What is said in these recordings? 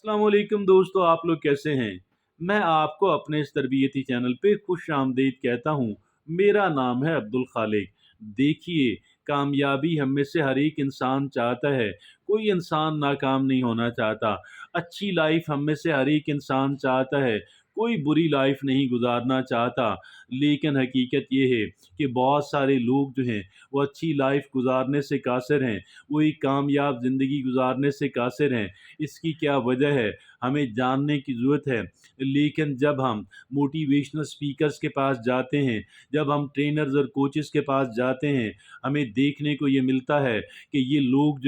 अस्सलाम वालेकुम दोस्तों, आप लोग कैसे हैं। मैं आपको अपने इस तरबियती चैनल पे खुश आमदीद कहता हूँ। मेरा नाम है अब्दुल खालिक। देखिए, कामयाबी हम में से हर एक इंसान चाहता है। कोई इंसान नाकाम नहीं होना चाहता। अच्छी लाइफ हम में से हर एक इंसान चाहता है। कोई बुरी लाइफ नहीं गुजारना चाहता। लेकिन हकीकत ये है कि बहुत सारे लोग जो हैं वो अच्छी लाइफ गुजारने से कासिर हैं। वो एक कामयाब ज़िंदगी गुजारने से कासिर हैं। इसकी क्या वजह है, हमें जानने की ज़रूरत है। लेकिन जब हम मोटिवेशनल स्पीकर्स के पास जाते हैं, जब हम ट्रेनर्स और कोचेस के पास जाते हैं, हमें देखने को ये मिलता है कि ये लोग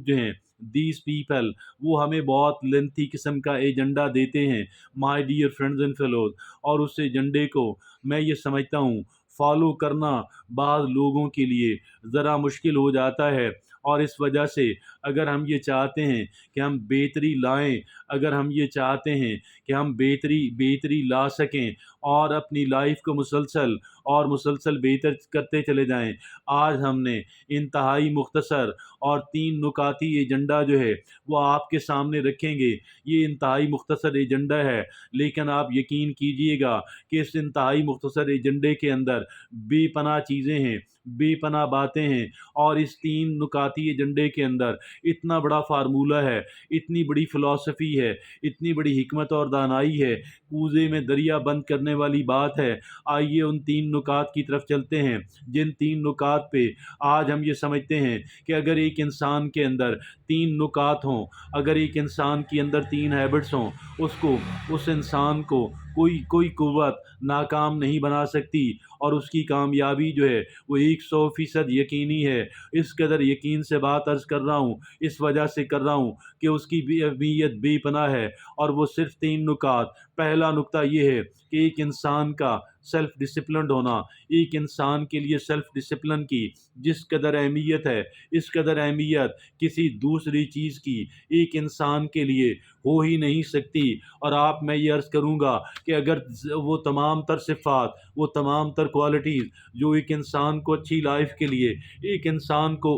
जो हैं दीज पीपल, वो हमें बहुत लेंथी किस्म का एजेंडा देते हैं, my dear friends and fellows. और उस एजेंडे को मैं ये समझता हूँ फॉलो करना बाद लोगों के लिए ज़रा मुश्किल हो जाता है। और इस वजह से अगर हम ये चाहते हैं कि हम बेहतरी लाएं, अगर हम ये चाहते हैं कि हम बेहतरी बेहतरी ला सकें और अपनी लाइफ को मुसलसल बेहतर करते चले जाएं, आज हमने इंतहाई मुख्तसर और 3 नुकाती एजेंडा जो है वो आपके सामने रखेंगे। ये इंतहाई मुख्तसर एजेंडा है, लेकिन आप यकीन कीजिएगा कि इस इंतहाई मुख्तसर एजेंडे के अंदर बेपनाह चीज़ें हैं, बेपनाह बातें हैं। और इस 3 नुकाती एजेंडे के अंदर इतना बड़ा फार्मूला है, इतनी बड़ी फ़िलॉसफ़ी है, इतनी बड़ी हिकमत और दानाई है, कूज़े में दरिया बंद करने वाली बात है। आइए उन 3 नुकात की तरफ चलते हैं, जिन 3 नुकात पे आज हम ये समझते हैं कि अगर एक इंसान के अंदर 3 नुकात हों, अगर एक इंसान के अंदर 3 हैबिट्स हों, उस इंसान को कोई कोई कुव्वत नाकाम नहीं बना सकती। और उसकी कामयाबी जो है वो 100% यकीनी है। इस कदर यकीन से बात अर्ज़ कर रहा हूँ, इस वजह से कर रहा हूँ कि उसकी भी अहमियत बेपनाह है। और वो सिर्फ़ 3 नुकात। पहला नुक्ता ये है कि एक इंसान का सेल्फ़ डिसिप्लिन्ड होना, एक इंसान के लिए सेल्फ़ डिसिप्लिन की जिस कदर अहमियत है, इस कदर अहमियत किसी दूसरी चीज़ की एक इंसान के लिए हो ही नहीं सकती। और मैं ये अर्ज़ करूँगा कि अगर वो तमाम तर सिफ़ात, वो तमाम तर क्वालिटीज़ जो एक इंसान को अच्छी लाइफ के लिए, एक इंसान को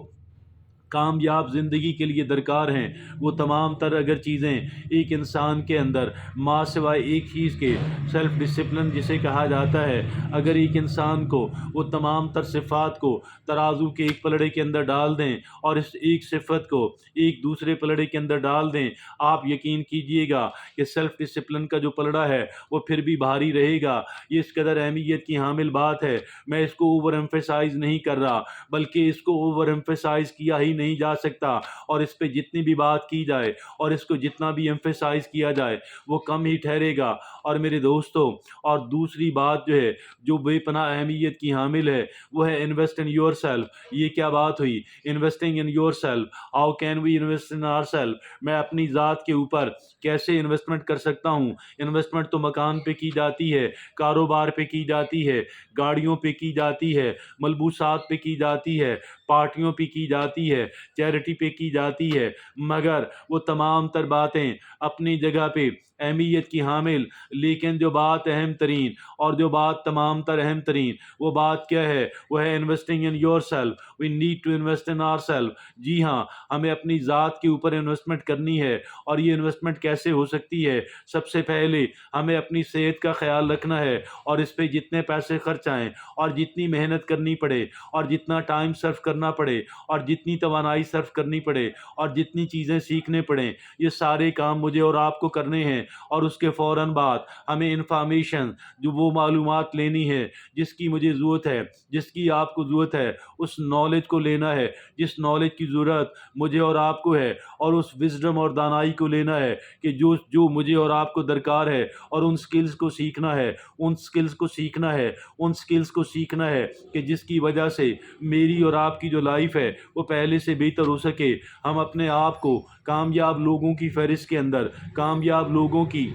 कामयाब ज़िंदगी के लिए दरकार हैं, वो तमाम तर अगर चीज़ें एक इंसान के अंदर माँ सिवाय एक चीज़ के सेल्फ़ डिसिप्लिन जिसे कहा जाता है, अगर एक इंसान को वो तमाम तर सिफ़ात को तराजू के एक पलड़े के अंदर डाल दें और इस एक सिफ़त को एक दूसरे पलड़े के अंदर डाल दें, आप यकीन कीजिएगा कि सेल्फ़ डिसिप्लिन का जो पलड़ा है वो फिर भी भारी रहेगा। ये इस कदर अहमियत की हामिल बात है। मैं इसको ओवर एम्फेसाइज़ नहीं कर रहा, बल्कि इसको ओवर एम्फेसाइज़ किया ही नहीं जा सकता। और इस पे जितनी भी बात की जाए और इसको जितना भी एम्फेसाइज़ किया जाए वो कम ही ठहरेगा। और मेरे दोस्तों, और दूसरी बात जो है जो बेपनाह अहमियत की हामिल है वो है इन्वेस्ट इन योरसेल्फ। ये क्या बात हुई, investing in yourself. How can we invest in ourself. मैं अपनी ज़ात के ऊपर कैसे इन्वेस्टमेंट कर सकता हूँ। इन्वेस्टमेंट तो मकान पे की जाती है, कारोबार पे की जाती है, गाड़ियों पे की जाती है, मलबूसात पे की जाती है, पार्टियों पे की जाती है, चैरिटी पे की जाती है। मगर वो तमाम तर बातें अपनी जगह पे अहमियत की हामिल, लेकिन जो बात अहम तरीन और जो बात तमाम तर अहम तरीन वो बात क्या है, वो है investing in yourself. We need to invest in our self. जी हाँ, हमें अपनी ज़ात के ऊपर इन्वेस्टमेंट करनी है। और ये इन्वेस्टमेंट कैसे हो सकती है, सबसे पहले हमें अपनी सेहत का ख्याल रखना है। और इस पे जितने पैसे खर्च आएँ और जितनी मेहनत करनी पड़े और जितना टाइम सर्व करना पड़े और जितनी तवानाई सर्व करनी पड़े और जितनी चीज़ें सीखने पड़ें, ये सारे काम मुझे और आपको करने हैं। और उसके फ़ौरन बाद हमें इन्फॉर्मेशन, जो वो मालूमात लेनी है जिसकी मुझे ज़रूरत है, जिसकी आपको ज़रूरत है, उस नॉलेज को लेना है जिस नॉलेज की ज़रूरत मुझे और आपको है। और उस विज़डम और दानाई को लेना है कि जो जो मुझे और आपको दरकार है। और उन स्किल्स को सीखना है, उन स्किल्स को सीखना है, उन स्किल्स को सीखना है कि जिसकी वजह से मेरी और आपकी जो लाइफ है वो पहले से बेहतर हो सके। हम अपने आप को कामयाब लोगों की फहरिस्त के अंदर, कामयाब लोगों की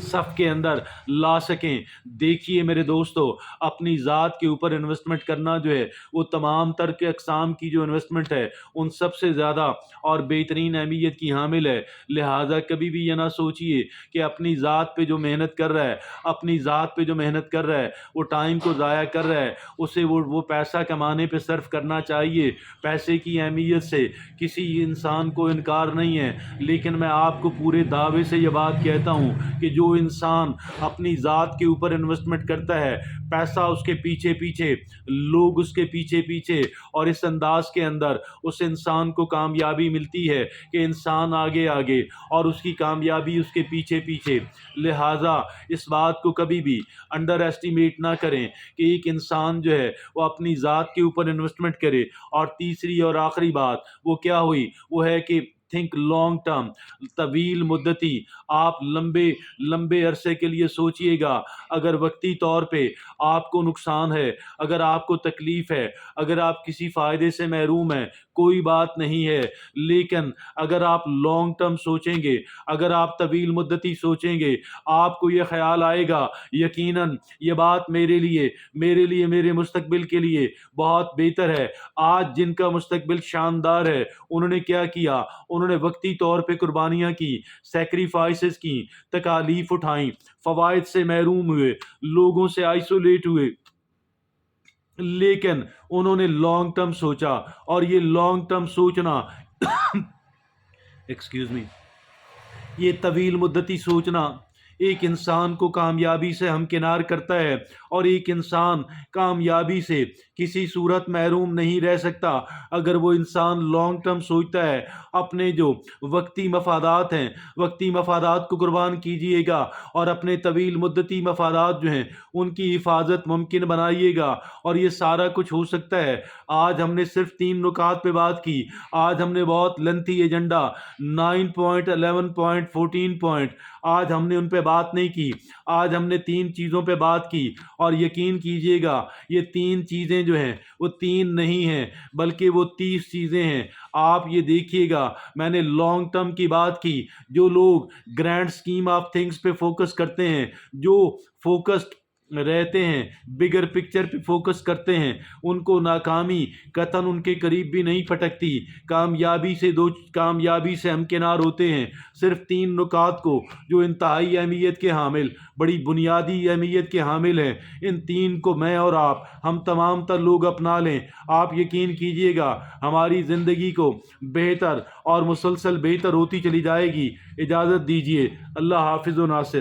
صف کے اندر لا سکیں۔ دیکھیے میرے دوستو، اپنی ذات کے اوپر انویسٹمنٹ کرنا جو ہے وہ تمام تر کے اقسام کی جو انویسٹمنٹ ہے ان سب سے زیادہ اور بہترین اہمیت کی حامل ہے۔ لہٰذا کبھی بھی یہ نہ سوچئے کہ اپنی ذات پہ جو محنت کر رہا ہے، اپنی ذات پہ جو محنت کر رہا ہے وہ ٹائم کو ضائع کر رہا ہے، اسے وہ پیسہ کمانے پہ صرف کرنا چاہیے۔ پیسے کی اہمیت سے کسی انسان کو انکار نہیں ہے، لیکن میں آپ کو پورے دعوے سے یہ بات کہتا ہوں کہ جو انسان اپنی ذات کے اوپر انویسٹمنٹ کرتا ہے، پیسہ اس کے پیچھے پیچھے، لوگ اس کے پیچھے پیچھے، اور اس انداز کے اندر اس انسان کو کامیابی ملتی ہے کہ انسان آگے آگے اور اس کی کامیابی اس کے پیچھے پیچھے۔ لہٰذا اس بات کو کبھی بھی انڈر ایسٹیمیٹ نہ کریں کہ ایک انسان جو ہے وہ اپنی ذات کے اوپر انویسٹمنٹ کرے۔ اور تیسری اور آخری بات وہ کیا ہوئی، وہ ہے کہ تھنک لانگ ٹرم، طویل مدتی، آپ لمبے عرصے کے لیے سوچئے گا۔ اگر وقتی طور پہ آپ کو نقصان ہے، اگر آپ کو تکلیف ہے، اگر آپ کسی فائدے سے محروم ہیں، کوئی بات نہیں ہے، لیکن اگر آپ لانگ ٹرم سوچیں گے، اگر آپ طویل مدتی سوچیں گے، آپ کو یہ خیال آئے گا یقیناً یہ بات میرے لیے میرے مستقبل کے لیے بہت بہتر ہے۔ آج جن کا مستقبل شاندار ہے، انہوں نے کیا کیا؟ انہوں نے وقتی طور پہ قربانیاں کی، سیکریفائسز کی، تکالیف اٹھائیں، فوائد سے محروم ہوئے، لوگوں سے آئسولیٹ ہوئے، لیکن انہوں نے لانگ ٹرم سوچا۔ اور یہ لانگ ٹرم سوچنا ایکسکیوز می، یہ طویل مدتی سوچنا ایک انسان کو کامیابی سے ہمکنار کرتا ہے، اور ایک انسان کامیابی سے کسی صورت محروم نہیں رہ سکتا اگر وہ انسان لانگ ٹرم سوچتا ہے۔ اپنے جو وقتی مفادات ہیں، وقتی مفادات کو قربان کیجئے گا، اور اپنے طویل مدتی مفادات جو ہیں ان کی حفاظت ممکن بنائیے گا، اور یہ سارا کچھ ہو سکتا ہے۔ آج ہم نے صرف 3 نکات پہ بات کی، آج ہم نے بہت lengthy agenda 9 point 11 point 14 point آج ہم نے ان پہ بات نہیں کی۔ آج ہم نے 3 چیزوں پہ بات کی، اور یقین کیجئے گا یہ 3 چیزیں جو ہیں وہ 3 نہیں ہیں بلکہ وہ 30 چیزیں ہیں۔ آپ یہ دیکھیے گا، میں نے لانگ ٹرم کی بات کی۔ جو لوگ گرینڈ اسکیم آف تھنگس پہ فوکس کرتے ہیں، جو فوکسڈ رہتے ہیں، بگر پکچر پہ فوکس کرتے ہیں، ان کو ناکامی قطعاً ان کے قریب بھی نہیں پھٹکتی۔ کامیابی سے ہمکنار ہوتے ہیں صرف 3 نکات کو جو انتہائی اہمیت کے حامل، بڑی بنیادی اہمیت کے حامل ہیں۔ ان 3 کو میں اور آپ، ہم تمام تر لوگ اپنا لیں، آپ یقین کیجئے گا ہماری زندگی کو بہتر اور مسلسل بہتر ہوتی چلی جائے گی۔ اجازت دیجیے، اللہ حافظ و ناصر۔